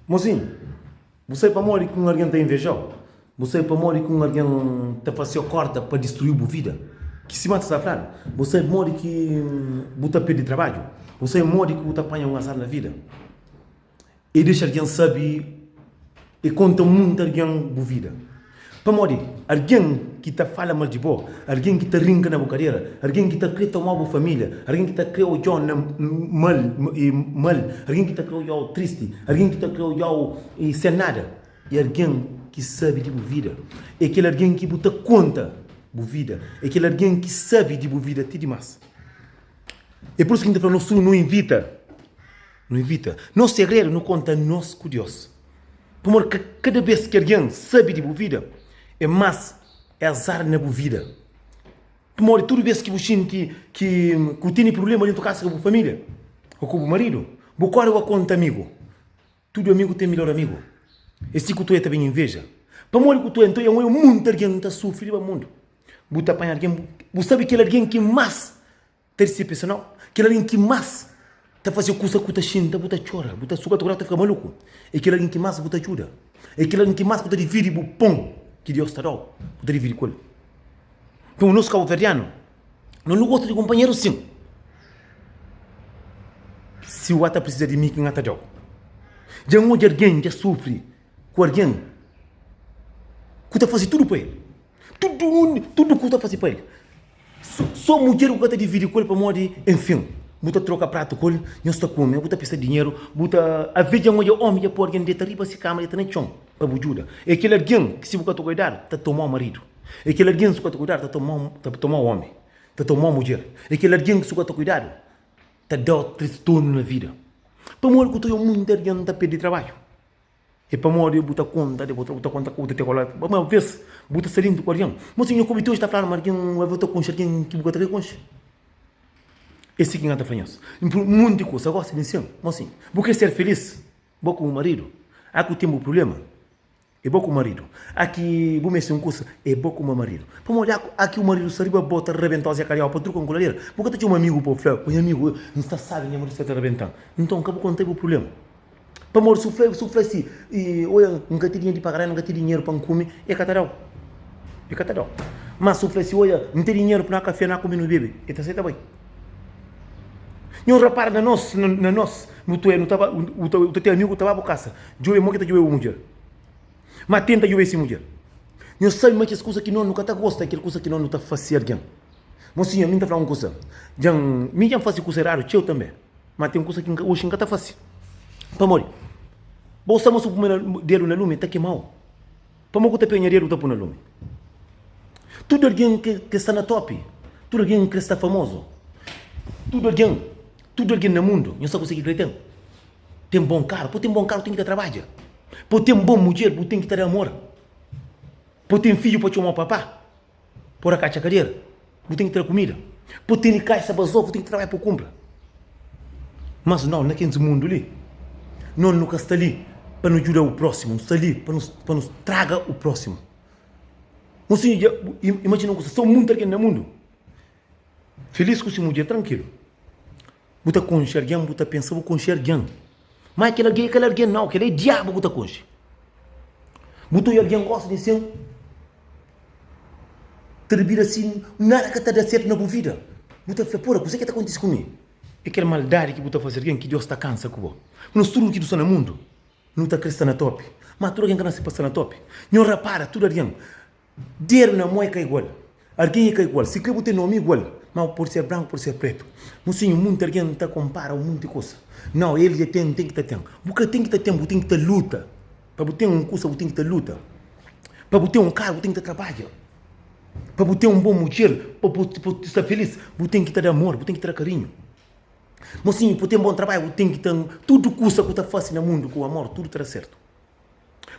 Mozinho, você para morrer com alguém tem invejado. Você para morrer com alguém te fazer corda para destruir a vida. Que se mata essa frase. Você morre que você perde trabalho. Você morre que você apanha um azar na vida. E deixa alguém saber e conta muito alguém a vida. Para morrer, alguém que te fala mal de boa, alguém que te rinca na bocadeira, alguém que te crê mal a família, alguém que te crê o mal, alguém que te crê o triste, alguém que te crê o sem nada. E alguém que sabe de vida. É aquele alguém que te conta de vida. É aquele alguém que sabe de vida, tudo demais. É por isso que a gente fala, não invita. Não invita. Nosso segredo não conta nós com Deus. Porque cada vez que alguém sabe de vida, é mais azar na vida. Porque toda vez que você que tem problema dentro da casa com a família, ou com o marido, você corre conta amigo. Todo amigo tem melhor amigo. Esse que tu é também inveja. Para morrer que tu então é muito alguém que está sofrendo no mundo. Você apanha alguém, você sabe que é alguém que mais terceira pessoal, que é alguém que mais está fazendo coisa que tu xinta, você chora, você suga tu grau, fica maluco. É aquele alguém que mais você ajuda. É aquele alguém que mais você divide o pão que Deus está dando. Você divide com ele. Então, nós cabo-verdianos, não gosta de companheiro sim. Se o ata precisa de mim, quem ata deu. Já um alguém que sofre com alguém que está fazendo tudo para ele. Tudo que está fazendo para ele. Só mulher que está dividindo com ele para morrer, enfim. Você troca prato com ele, não está comendo, você precisa de dinheiro, você a vez de um homem que pode alguém de riba se cama e está nem chão para ajuda. É aquele alguém que se você cuidar, está tomando o marido. É aquele alguém que se você cuidar, está tomando o homem, está tomando a mulher. É aquele alguém que se você cuidar, está dando transtorno na vida. Para morrer que tu muito alguém está perdendo trabalho. E para morrer você conta, você conta com o teu colega. Uma vez você saindo com alguém, mas se o comitê está falando, mas alguém vai votar com alguém que você está com. Esse que está fazendo. Muita coisa, agora se ensina. Mas assim, você quer ser feliz? Vou com o marido. Aqui tem um problema. É bom com o marido. Aqui, vou mexer um curso. É bom com o meu marido. Vamos olhar aqui o marido se arriba, bota, arrebentar, se acarrear, para trucar com coladeira. Porque tem um amigo para o flor. O amigo, não está sabe, minha mulher está arrebentando. Então, acabou com o problema. Para morrer, sofrer assim. E, olha, nunca tem dinheiro de pagar, nunca tem dinheiro para comer. É catadão. É catadão. Mas sofrer assim, olha, não tem dinheiro para café, não comer, não bebe. E está certo bem. Não repara na nós, no teu amigo estava a casa, joe mo que joe o mulher. Mas tenta joe esse mulher. Não sabe mais que coisa que não nunca tá gosta, aquela coisa que não está fazendo alguém. Mas sim, a mim tá falando uma coisa. Já mim já faz coisa raro, eu também. Mas tem coisa que hoje nunca tá fácil. Para morrer. Bolsa mas o dedo na lume tá queimado. Para morrer que tá penha dedo tá na lume. Tudo alguém que está na top, tudo alguém que está famoso, tudo alguém no mundo, não sabe o que tem. Tem bom carro, pode ter bom carro, tem que trabalhar. Pode ter bom mulher, pode ter que ter amor. Pode ter filho, pode chamar o papá. Por a caixa cadeira, pode ter que ter comida. Pode ter caixa basou, pode ter que trabalhar para comprar. Mas não, naquele mundo ali, não nunca está ali para nos ajudar o próximo, está ali para nos traga o próximo. Mas sim, imagina uma coisa, só muito alguém no mundo. Feliz com esse mulher, tranquilo. Você conxerga, você pensa, você conxerga. Mas aquele alguém não, aquele é diabo que você conxerga. Você alguém gosta de ser, termina assim, nada que está dando certo na sua vida. Você fala, porra, o que está acontecendo comigo? É aquela maldade que você faz alguém que Deus está cansa com você. Nós tudo que está no mundo, não está crescendo na top. Mas tudo alguém que não se passa na top. Não repara, tudo alguém. Dinheiro na moeda é igual. Alguém é igual. Se quer ter nome igual. Mas por ser branco, por ser preto. Mas sim, muito alguém está compara um monte de coisa. Não, ele tem que ter tempo. Porque tem que ter tempo, tem que ter luta. Para você ter um curso, você tem que ter luta. Para você ter um carro, você tem que ter trabalho. Para você ter um bom mulher, para você estar feliz, você tem que ter amor, você tem que ter carinho. Mas sim, para ter um bom trabalho, você tem que ter tudo coisa que você faz no mundo com amor, tudo terá certo.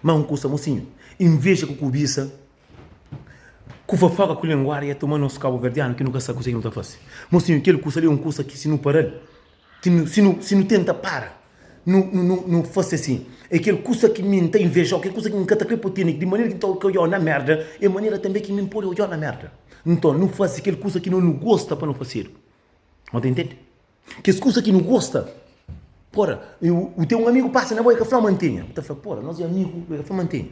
Mas um coisa, mocinho, inveja com cobiça, com fofoca com linguagem e tomar nosso cabo verdiano que nunca sabe o que não está fácil. Mas sim, aquele curso ali é um curso que se não parar, se não tenta parar, não faz assim. É aquele curso que me tem inveja, aquele curso que me encanta de maneira que eu olho na merda, é maneira também que me pode olhar na merda. Então, não faz aquele curso que não gosta para não fazer. Não entende? Que as coisas que não gosta, Porra, o teu amigo passa na boia que a mantinha. Tu fala, porra, nós é amigo que a mantinha.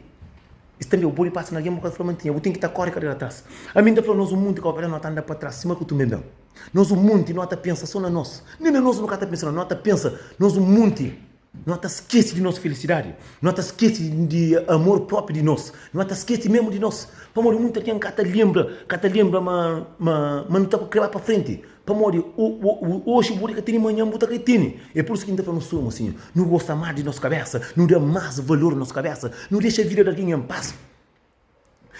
Isso também, o boi passa na guia que a mantinha. Eu tenho que estar correndo atrás. A mim, fala, nós o mundo que a não está andando para trás, cima que tu me dá. Nós o mundo não está pensando só na nós. Nem na nós não está pensando, não está pensando. Nós o mundo não está esquece de nossa felicidade. Não está esquece de amor próprio de nós. Não está esquece mesmo de nós. Para morrer muito alguém que te lembra, mas não está para criar para frente. Para morrer, hoje o boi que tem amanhã, o que tem. É por isso que a gente fala, não somos assim. Não gosta mais de nossa cabeça. Não dá mais valor na nossa cabeça. Não deixa a vida de alguém em paz.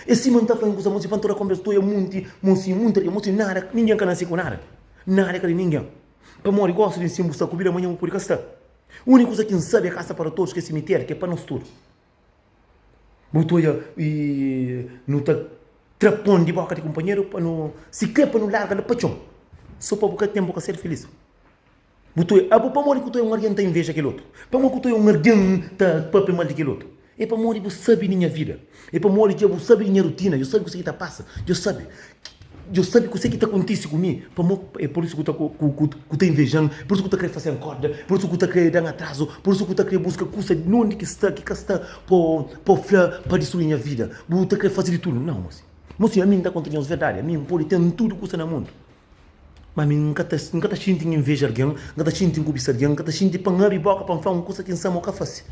Esse não está falando com você, para toda a conversa, tu é muito, nada, ninguém quer nascer com nada. Nada quer ninguém. Para morrer, gosta de se buscar comida amanhã, por cá está. A única coisa que não sabe é a caça para todos, que é cemitério, que é para nós todos. Botou e não está trapando de boca de companheiro, para não se quer para não largar de pachão. Só para boca tempo para ser feliz. Botou para morrer que tu é um alguém que tem inveja daquele outro. Para morrer que tu é um alguém que está mal daquele outro. É para morrer que sabe minha vida. É para morrer que eu sabe minha rotina. Eu sabe o que você está passa. Eu sabe que você que está acontece comigo. É por isso que eu estou invejando. Por isso que eu estou querendo fazer corda. Por isso que eu estou querendo dar atraso. Por isso que eu estou querendo buscar coisa de onde que está para destruir minha vida. Eu estou querendo fazer de tudo. Não, moço. Moço, a mim está contando as verdades. A mim pode ter tudo que está no mundo. Mas a mim nunca está sentindo inveja de alguém. Nunca está sentindo cobiça de alguém. Nunca está sentindo para abrir boca para fazer uma coisa que não sabe o que fazer.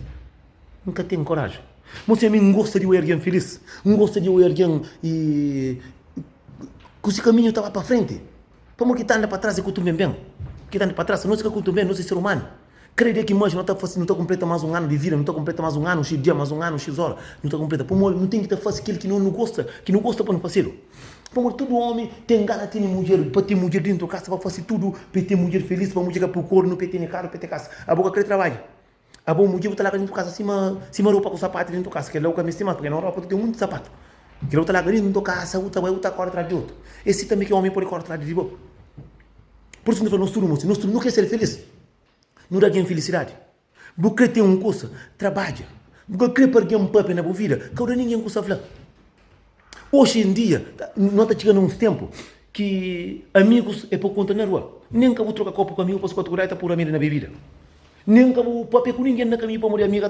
Nunca tenho coragem. Mas a mim gosta de eu alguém feliz. Não gosta de eu alguém e que esse caminho estava para frente. Para que está andando para trás é que eu estou bem. Que está andando para trás, não sei que eu estou bem, não sei ser humano. Creio que mais não está completa mais um ano de vida, não está completa mais um ano, X dia, mais um ano, X hora. Não está completa. Não tem que estar fazendo aquilo que não gosta para não fazer. Como todo homem tem gana, tem mulher, para ter mulher dentro de casa, para fazer tudo, para ter mulher feliz, para mulher para o corno, para ter carro, para ter casa. A boca quer trabalho. A boa mulher está lá dentro de casa, cima roupa com sapato dentro de casa, que é lá o que me estima, porque na Europa tem muito sapato. Que ele está lá dentro de casa, outra corre atrás de outro. Esse também que o homem pode correr atrás de outro. Por isso nós não quer ser feliz. Não dá felicidade. Porque tem uma coisa, trabalha. Porque quer perder um papo na boa vida, que agora ninguém consegue falar. Hoje em dia, não está chegando uns tempos que amigos é por conta na rua. Nem que eu vou trocar copo com amigo, posso contar está por amigo na bebida. Nem que o papo com ninguém na caminho para morrer amiga,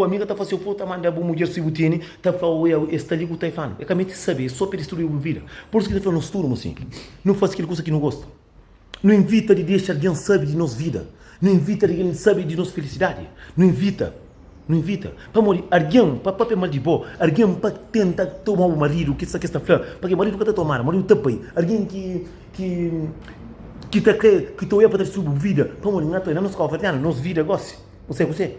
amiga está fazendo foto, manda a boa mulher se botine, está falando, está ali com o taifano. É que a gente sabe, só para destruir a vida. Por isso que ele fala, nós turmos assim. Não faz aquilo que não gosta. Não invita de deixar alguém saber de nossa vida. Não invita de alguém saber de nossa felicidade. Não invita. Para morrer, alguém, para papai mal de boa, alguém para tentar tomar o marido, que está falando, porque o marido que está tomando, o marido está bem. Alguém que tu é para destruir a vida, para morrer, não é nossa conversa, nossa vida, gosta. Você.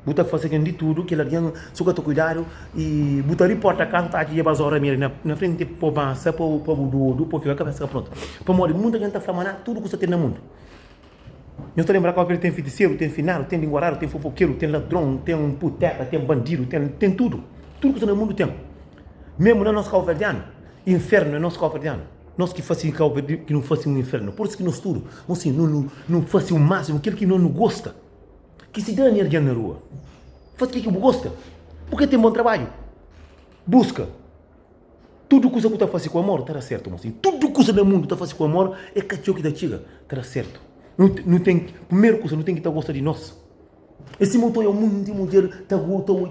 Buta fazer de tudo, que alguém só tem cuidado e buta reporta a casa, tá aqui, as horas na frente, para massa, para o budu, para ficar a cabeça pronta. Para morrer, muita gente está falando tudo que você tem no mundo. Eu estou lembrando que tem feiticeiro, tem finado, tem linguarário, tem fofoqueiro, tem ladrão, tem um puteca, tem bandido, tem tudo. Tudo que está no mundo tem. Mesmo na nossa calverdiana, inferno é nosso calverdiano. Nós que fazemos que não fazemos um inferno. Por isso que nós tudo, assim, não fazemos o máximo, aquilo que não gosta. Que se dane alguém na rua. Faz o que gosta. Porque tem bom trabalho. Busca. Tudo que você está fazendo com amor, estará certo, mocinho. Tudo que você no mundo está fazendo com amor é cachorro que da chega, estará certo. Não tem, primeiro coisa, não tem que estar gostando de nós. Esse motor é um mundo de mulher, está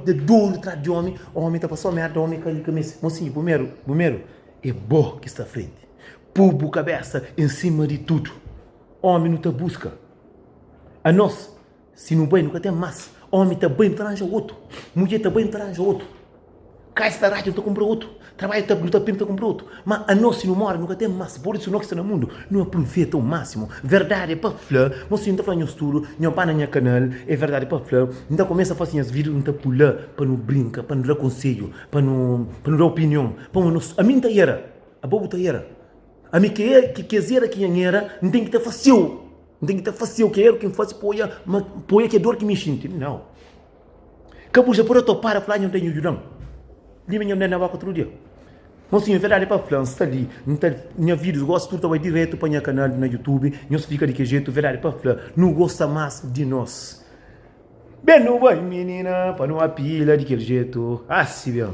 de dor atrás de homem, o homem está passando merda, o homem cai de cabeça. Mocinho, primeiro, é bom que está à frente. Pubo cabeça em cima de tudo. Homem não te busca. A nós, se não bem, nunca tem massa. Homem está bem, não arranja outro. Mulher está bem, não arranja outro. Cai esta rádio, não compra outro. Trabalha, não está bem, não compra outro. Mas a nós, se não mora, nunca tem massa. Por isso, nós que estamos no mundo, não aproveita o máximo. Verdade é para falar. Mas se não está falando no estudo, não está no canal, é verdade é para falar. Não começa a fazer as vídeos, não está pular, para não brincar, para não dar conselho, para não dar opinião. A mim está era. A bobo está era. A mim que quiser que era, não tem que estar fácil. Não tem que estar fácil, que era quem faz poia que é dor que me sente. Não. Acabou já por eu topar a falar, não tenho ajudão. Dime minha mulher na vaca outro dia. Mas sim, é verdade para falar, está ali. Minha vídeos, gosto tudo, vai direto para o meu canal no YouTube. Não explica de que jeito, verdade para falar. Não gosta mais de nós. Bem, não vai, menina, para não apila de que jeito. Ah, sim, bem.